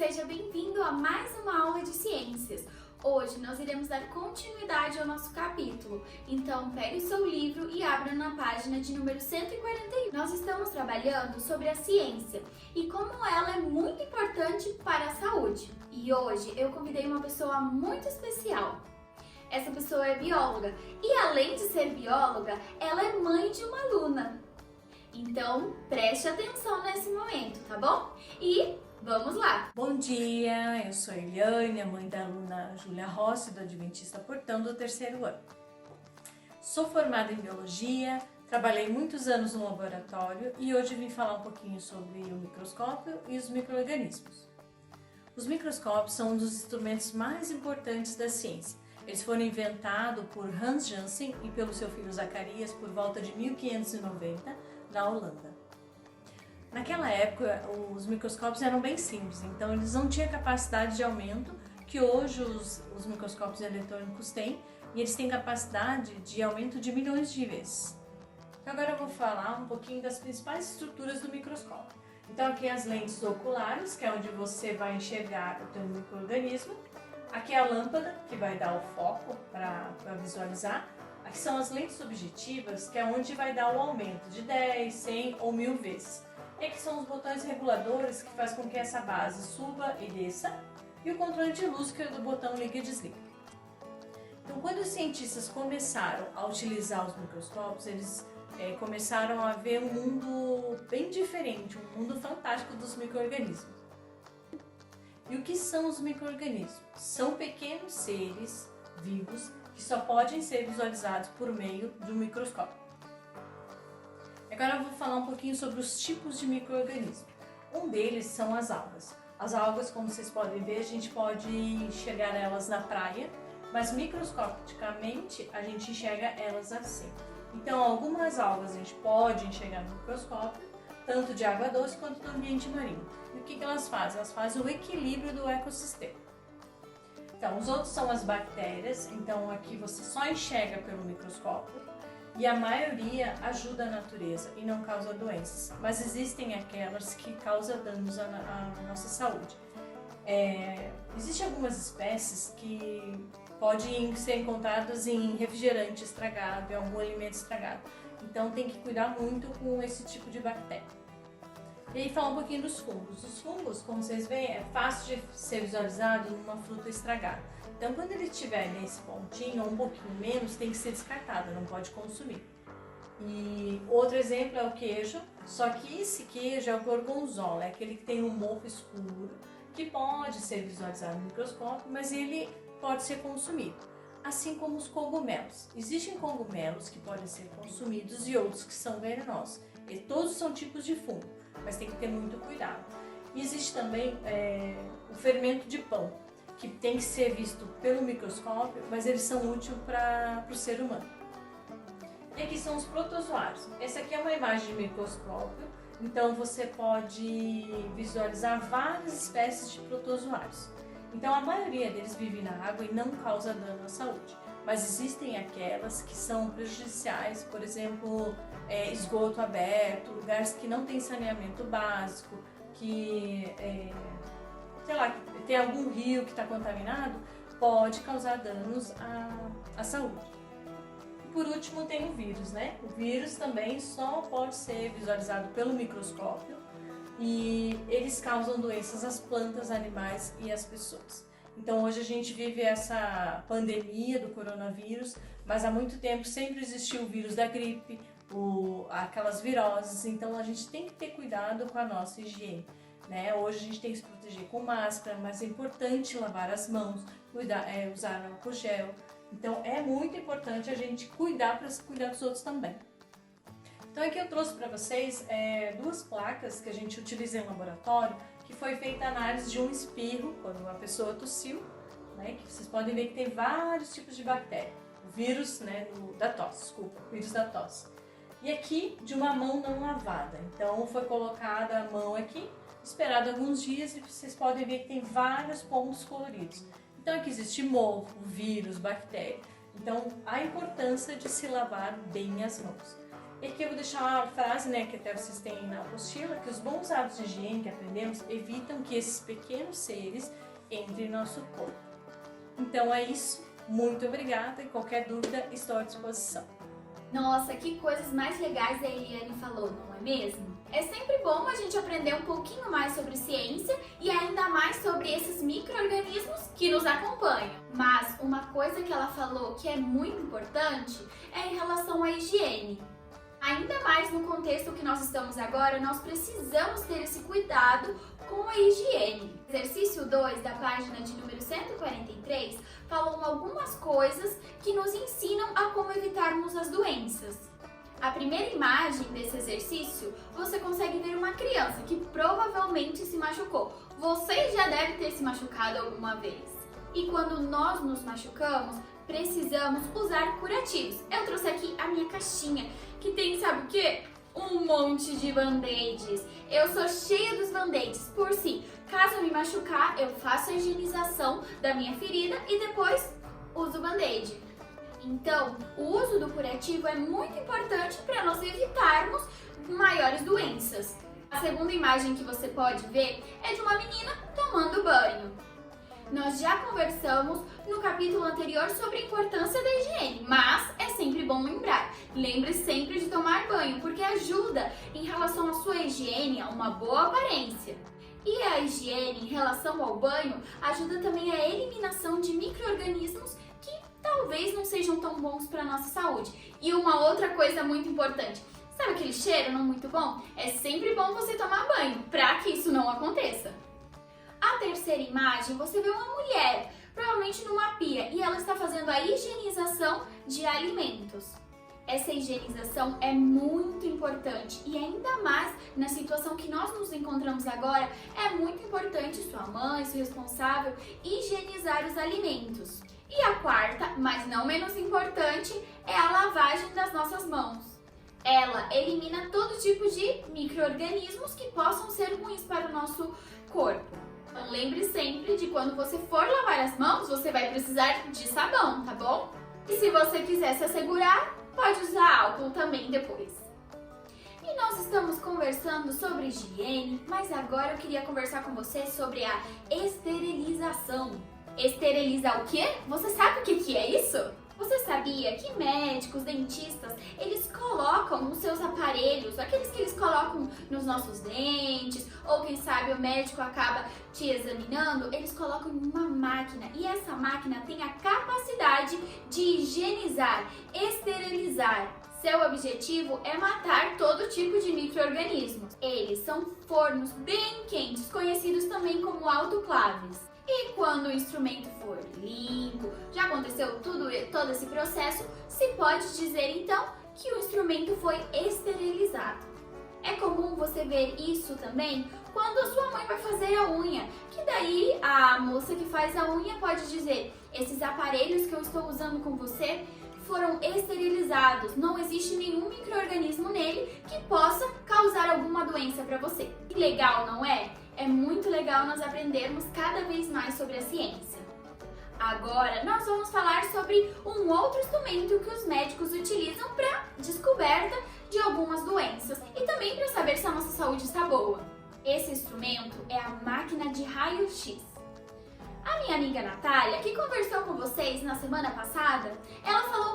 seja bem-vindo a mais uma aula de ciências. Hoje nós iremos dar continuidade ao nosso capítulo, então pegue o seu livro e abra na página de número 141. Nós estamos trabalhando sobre a ciência e como ela é muito importante para a saúde. E hoje eu convidei uma pessoa muito especial. Essa pessoa é bióloga e, além de ser bióloga, ela é mãe de uma aluna. Então, preste atenção nesse momento, tá bom? E vamos lá! Bom dia, eu sou Eliane, a mãe da aluna Júlia Rossi, do Adventista Portão, do 3º ano. Sou formada em Biologia, trabalhei muitos anos no laboratório e hoje vim falar um pouquinho sobre o microscópio e os micro-organismos. Os microscópios são um dos instrumentos mais importantes da ciência. Eles foram inventados por Hans Janssen e pelo seu filho Zacarias por volta de 1590, na Holanda. Naquela época, os microscópios eram bem simples, então eles não tinham capacidade de aumento que hoje os microscópios eletrônicos têm, e eles têm capacidade de aumento de milhões de vezes. Então agora eu vou falar um pouquinho das principais estruturas do microscópio. Então aqui as lentes oculares, que é onde você vai enxergar o teu micro-organismo. Aqui é a lâmpada, que vai dar o foco para visualizar. Aqui são as lentes objetivas, que é onde vai dar o aumento de 10, 100 ou 1000 vezes. E aqui são os botões reguladores, que faz com que essa base suba e desça. E o controle de luz, que é do botão liga e desliga. Então, quando os cientistas começaram a utilizar os microscópios, eles começaram a ver um mundo bem diferente, um mundo fantástico dos micro-organismos. E o que são os micro-organismos? São pequenos seres vivos que só podem ser visualizados por meio de um microscópio. Agora eu vou falar um pouquinho sobre os tipos de micro-organismos. Um deles são as algas. As algas, como vocês podem ver, a gente pode enxergar elas na praia, mas microscopicamente a gente enxerga elas assim. Então, algumas algas a gente pode enxergar no microscópio, tanto de água doce quanto do ambiente marinho. E o que elas fazem? Elas fazem o equilíbrio do ecossistema. Então, os outros são as bactérias, então aqui você só enxerga pelo microscópio e a maioria ajuda a natureza e não causa doenças, mas existem aquelas que causam danos à nossa saúde. Existem algumas espécies que podem ser encontradas em refrigerante estragado, em algum alimento estragado, então tem que cuidar muito com esse tipo de bactéria. E aí falar um pouquinho dos fungos. Os fungos, como vocês veem, é fácil de ser visualizado numa fruta estragada. Então, quando ele estiver nesse pontinho ou um pouquinho menos, tem que ser descartado, não pode consumir. E outro exemplo é o queijo, só que esse queijo é o gorgonzola, é aquele que tem um mofo escuro, que pode ser visualizado no microscópio, mas ele pode ser consumido. Assim como os cogumelos. Existem cogumelos que podem ser consumidos e outros que são venenosos. E todos são tipos de fungo, mas tem que ter muito cuidado. E existe também o fermento de pão, que tem que ser visto pelo microscópio, mas eles são úteis para o ser humano. E aqui são os protozoários. Essa aqui é uma imagem de microscópio, então você pode visualizar várias espécies de protozoários. Então a maioria deles vive na água e não causa dano à saúde, mas existem aquelas que são prejudiciais, por exemplo, esgoto aberto, lugares que não tem saneamento básico, que tem algum rio que está contaminado, pode causar danos à saúde. E por último tem o vírus, né? O vírus também só pode ser visualizado pelo microscópio e eles causam doenças às plantas, animais e às pessoas. Então hoje a gente vive essa pandemia do coronavírus, mas há muito tempo sempre existiu o vírus da gripe, aquelas viroses, então a gente tem que ter cuidado com a nossa higiene. Né? Hoje a gente tem que se proteger com máscara, mas é importante lavar as mãos, usar álcool gel. Então é muito importante a gente cuidar para cuidar dos outros também. Então aqui eu trouxe para vocês duas placas que a gente utiliza em laboratório, que foi feita a análise de um espirro, quando uma pessoa tossiu, né? Que vocês podem ver que tem vários tipos de bactéria. O vírus, né, o vírus da tosse. E aqui de uma mão não lavada. Então foi colocada a mão aqui, esperado alguns dias e vocês podem ver que tem vários pontos coloridos. Então aqui existe mofo, vírus, bactéria. Então a importância de se lavar bem as mãos. E aqui eu vou deixar uma frase, né, que até vocês têm na apostila, que os bons hábitos de higiene que aprendemos evitam que esses pequenos seres entrem em nosso corpo. Então é isso, muito obrigada e qualquer dúvida estou à disposição. Nossa, que coisas mais legais a Eliane falou, não é mesmo? É sempre bom a gente aprender um pouquinho mais sobre ciência e ainda mais sobre esses micro-organismos que nos acompanham. Mas uma coisa que ela falou que é muito importante é em relação à higiene. Ainda mais no contexto que nós estamos agora, nós precisamos ter esse cuidado com a higiene. Exercício 2 da página de número 143 falam algumas coisas que nos ensinam a como evitarmos as doenças. A primeira imagem desse exercício, você consegue ver uma criança que provavelmente se machucou. Você já deve ter se machucado alguma vez. E quando nós nos machucamos, precisamos usar curativos. Eu trouxe aqui a minha caixinha, que tem, sabe o quê? Um monte de band-aids. Eu sou cheia dos band-aids por si. Caso eu me machucar, eu faço a higienização da minha ferida e depois uso o band-aid. Então, o uso do curativo é muito importante para nós evitarmos maiores doenças. A segunda imagem que você pode ver é de uma menina tomando banho. Nós já conversamos no capítulo anterior sobre a importância da higiene, mas é sempre bom lembrar. Lembre sempre de tomar banho, porque ajuda em relação à sua higiene, a uma boa aparência. E a higiene em relação ao banho ajuda também a eliminação de micro-organismos que talvez não sejam tão bons para a nossa saúde. E uma outra coisa muito importante, sabe aquele cheiro não muito bom? É sempre bom você tomar banho, para que isso não aconteça. A terceira imagem, você vê uma mulher, provavelmente numa pia, e ela está fazendo a higienização de alimentos. Essa higienização é muito importante e ainda mais na situação que nós nos encontramos agora, é muito importante sua mãe, seu responsável, higienizar os alimentos. E a quarta, mas não menos importante, é a lavagem das nossas mãos. Ela elimina todo tipo de micro-organismos que possam ser ruins para o nosso corpo. Então lembre sempre de quando você for lavar as mãos, você vai precisar de sabão, tá bom? E se você quiser se assegurar, pode usar álcool também depois. E nós estamos conversando sobre higiene, mas agora eu queria conversar com você sobre a esterilização. Esterilizar o quê? Você sabe o que é isso? Você sabia que médicos, dentistas, eles colocam nos seus aparelhos, aqueles que eles colocam nos nossos dentes, ou quem sabe o médico acaba te examinando, eles colocam em uma máquina e essa máquina tem a capacidade de higienizar, esterilizar. Seu objetivo é matar todo tipo de micro-organismos. Eles são fornos bem quentes, conhecidos também como autoclaves. E quando o instrumento for limpo, já aconteceu todo esse processo, se pode dizer então que o instrumento foi esterilizado. É comum você ver isso também quando a sua mãe vai fazer a unha, que daí a moça que faz a unha pode dizer: esses aparelhos que eu estou usando com você foram esterilizados, não existe nenhum micro-organismo nele que possa causar alguma doença para você. Que legal, não é? É muito legal nós aprendermos cada vez mais sobre a ciência. Agora, nós vamos falar sobre um outro instrumento que os médicos utilizam para descoberta de algumas doenças e também para saber se a nossa saúde está boa. Esse instrumento é a máquina de raio-x. A minha amiga Natália, que conversou com vocês na semana passada, ela falou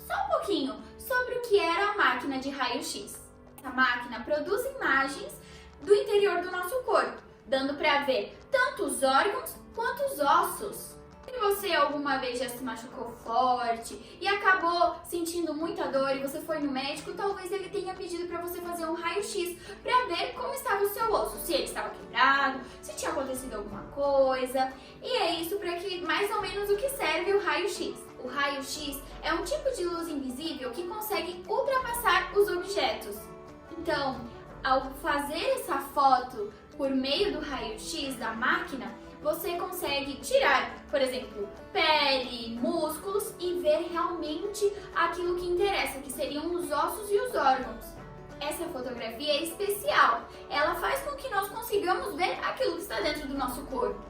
só um pouquinho, sobre o que era a máquina de raio-x. Essa máquina produz imagens do interior do nosso corpo, dando para ver tanto os órgãos quanto os ossos. Se você alguma vez já se machucou forte e acabou sentindo muita dor e você foi no médico, talvez ele tenha pedido para você fazer um raio-x para ver como estava o seu osso, se ele estava quebrado, se tinha acontecido alguma coisa. E é isso para que mais ou menos o que serve o raio-x. O raio-x é um tipo de luz invisível que consegue ultrapassar os objetos. Então, ao fazer essa foto por meio do raio-x da máquina, você consegue tirar, por exemplo, pele, músculos e ver realmente aquilo que interessa, que seriam os ossos e os órgãos. Essa fotografia é especial, ela faz com que nós consigamos ver aquilo que está dentro do nosso corpo.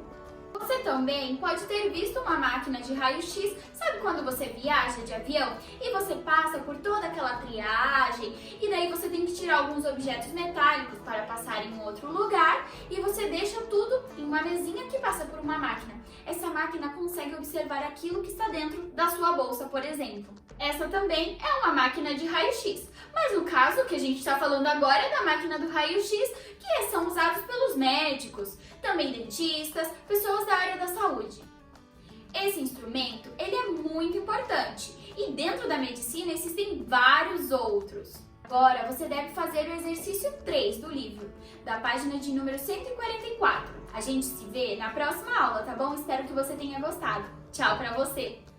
Você Você também pode ter visto uma máquina de raio-x, sabe quando você viaja de avião e você passa por toda aquela triagem e daí você tem que tirar alguns objetos metálicos para passar em outro lugar e você deixa tudo em uma mesinha que passa por uma máquina. Essa máquina consegue observar aquilo que está dentro da sua bolsa, por exemplo. Essa também é uma máquina de raio-x, mas no caso que a gente está falando agora é da máquina do raio-x, que são usados pelos médicos, também dentistas, pessoas da área da saúde. Esse instrumento, ele é muito importante e dentro da medicina existem vários outros. Agora você deve fazer o exercício 3 do livro, da página de número 144. A gente se vê na próxima aula, tá bom? Espero que você tenha gostado. Tchau pra você!